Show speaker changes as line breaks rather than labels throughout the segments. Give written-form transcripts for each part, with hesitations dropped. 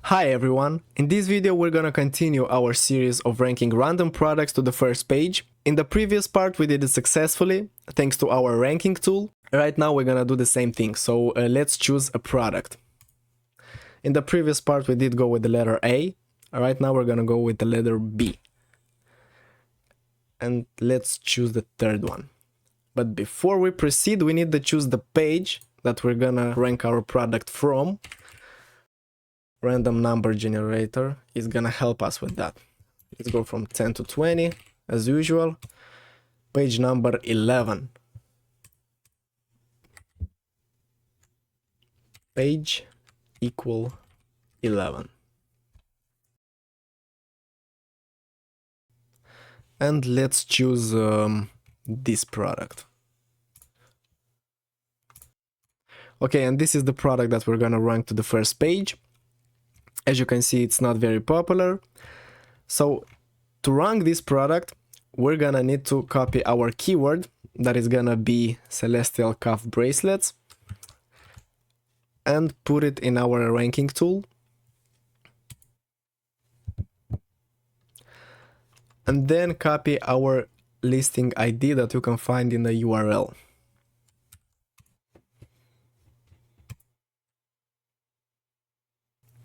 Hi everyone! In this video we're gonna continue our series of ranking random products to the first page. In the previous part we did it successfully, thanks to our ranking tool. Right now we're gonna do the same thing, so let's choose a product. In the previous part we did go with the letter A, right now we're gonna go with the letter B. And let's choose the third one. But before we proceed we need to choose the page that we're gonna rank our product from. Random number generator is gonna help us with that. Let's go from 10 to 20 as usual. Page number 11. Page equal 11. And let's choose this product. Okay, and this is the product that we're gonna rank to the first page. As you can see, it's not very popular. So to rank this product, we're gonna need to copy our keyword, that is gonna be celestial cuff bracelets, and put it in our ranking tool. And then copy our listing ID that you can find in the URL.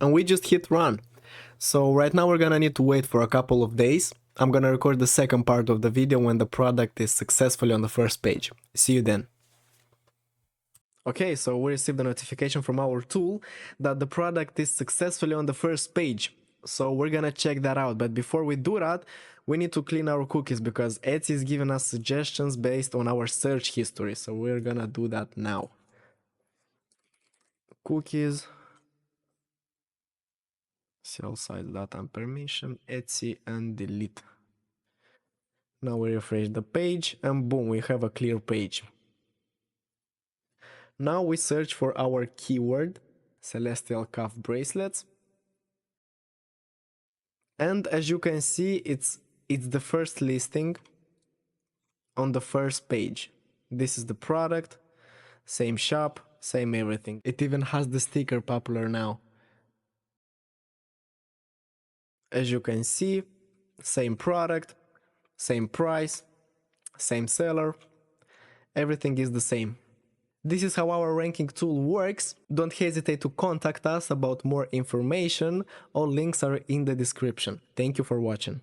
And we just hit run. So right now we're gonna need to wait for a couple of days. I'm gonna record the second part of the video when the product is successfully on the first page. See you then. Okay, so we received a notification from our tool that the product is successfully on the first page. So we're gonna check that out, but before we do that, we need to clean our cookies because Etsy is giving us suggestions based on our search history. So we're gonna do that now. Cookies. Sell site data and permission, Etsy, and delete. Now we refresh the page and boom, we have a clear page. Now we search for our keyword, celestial cuff bracelets. And as you can see, it's the first listing on the first page. This is the product, same shop, same everything. It even has the sticker popular now. As you can see, same product, same price, same seller, everything is the same. This is how our ranking tool works. Don't hesitate to contact us about more information. All links are in the description. Thank you for watching.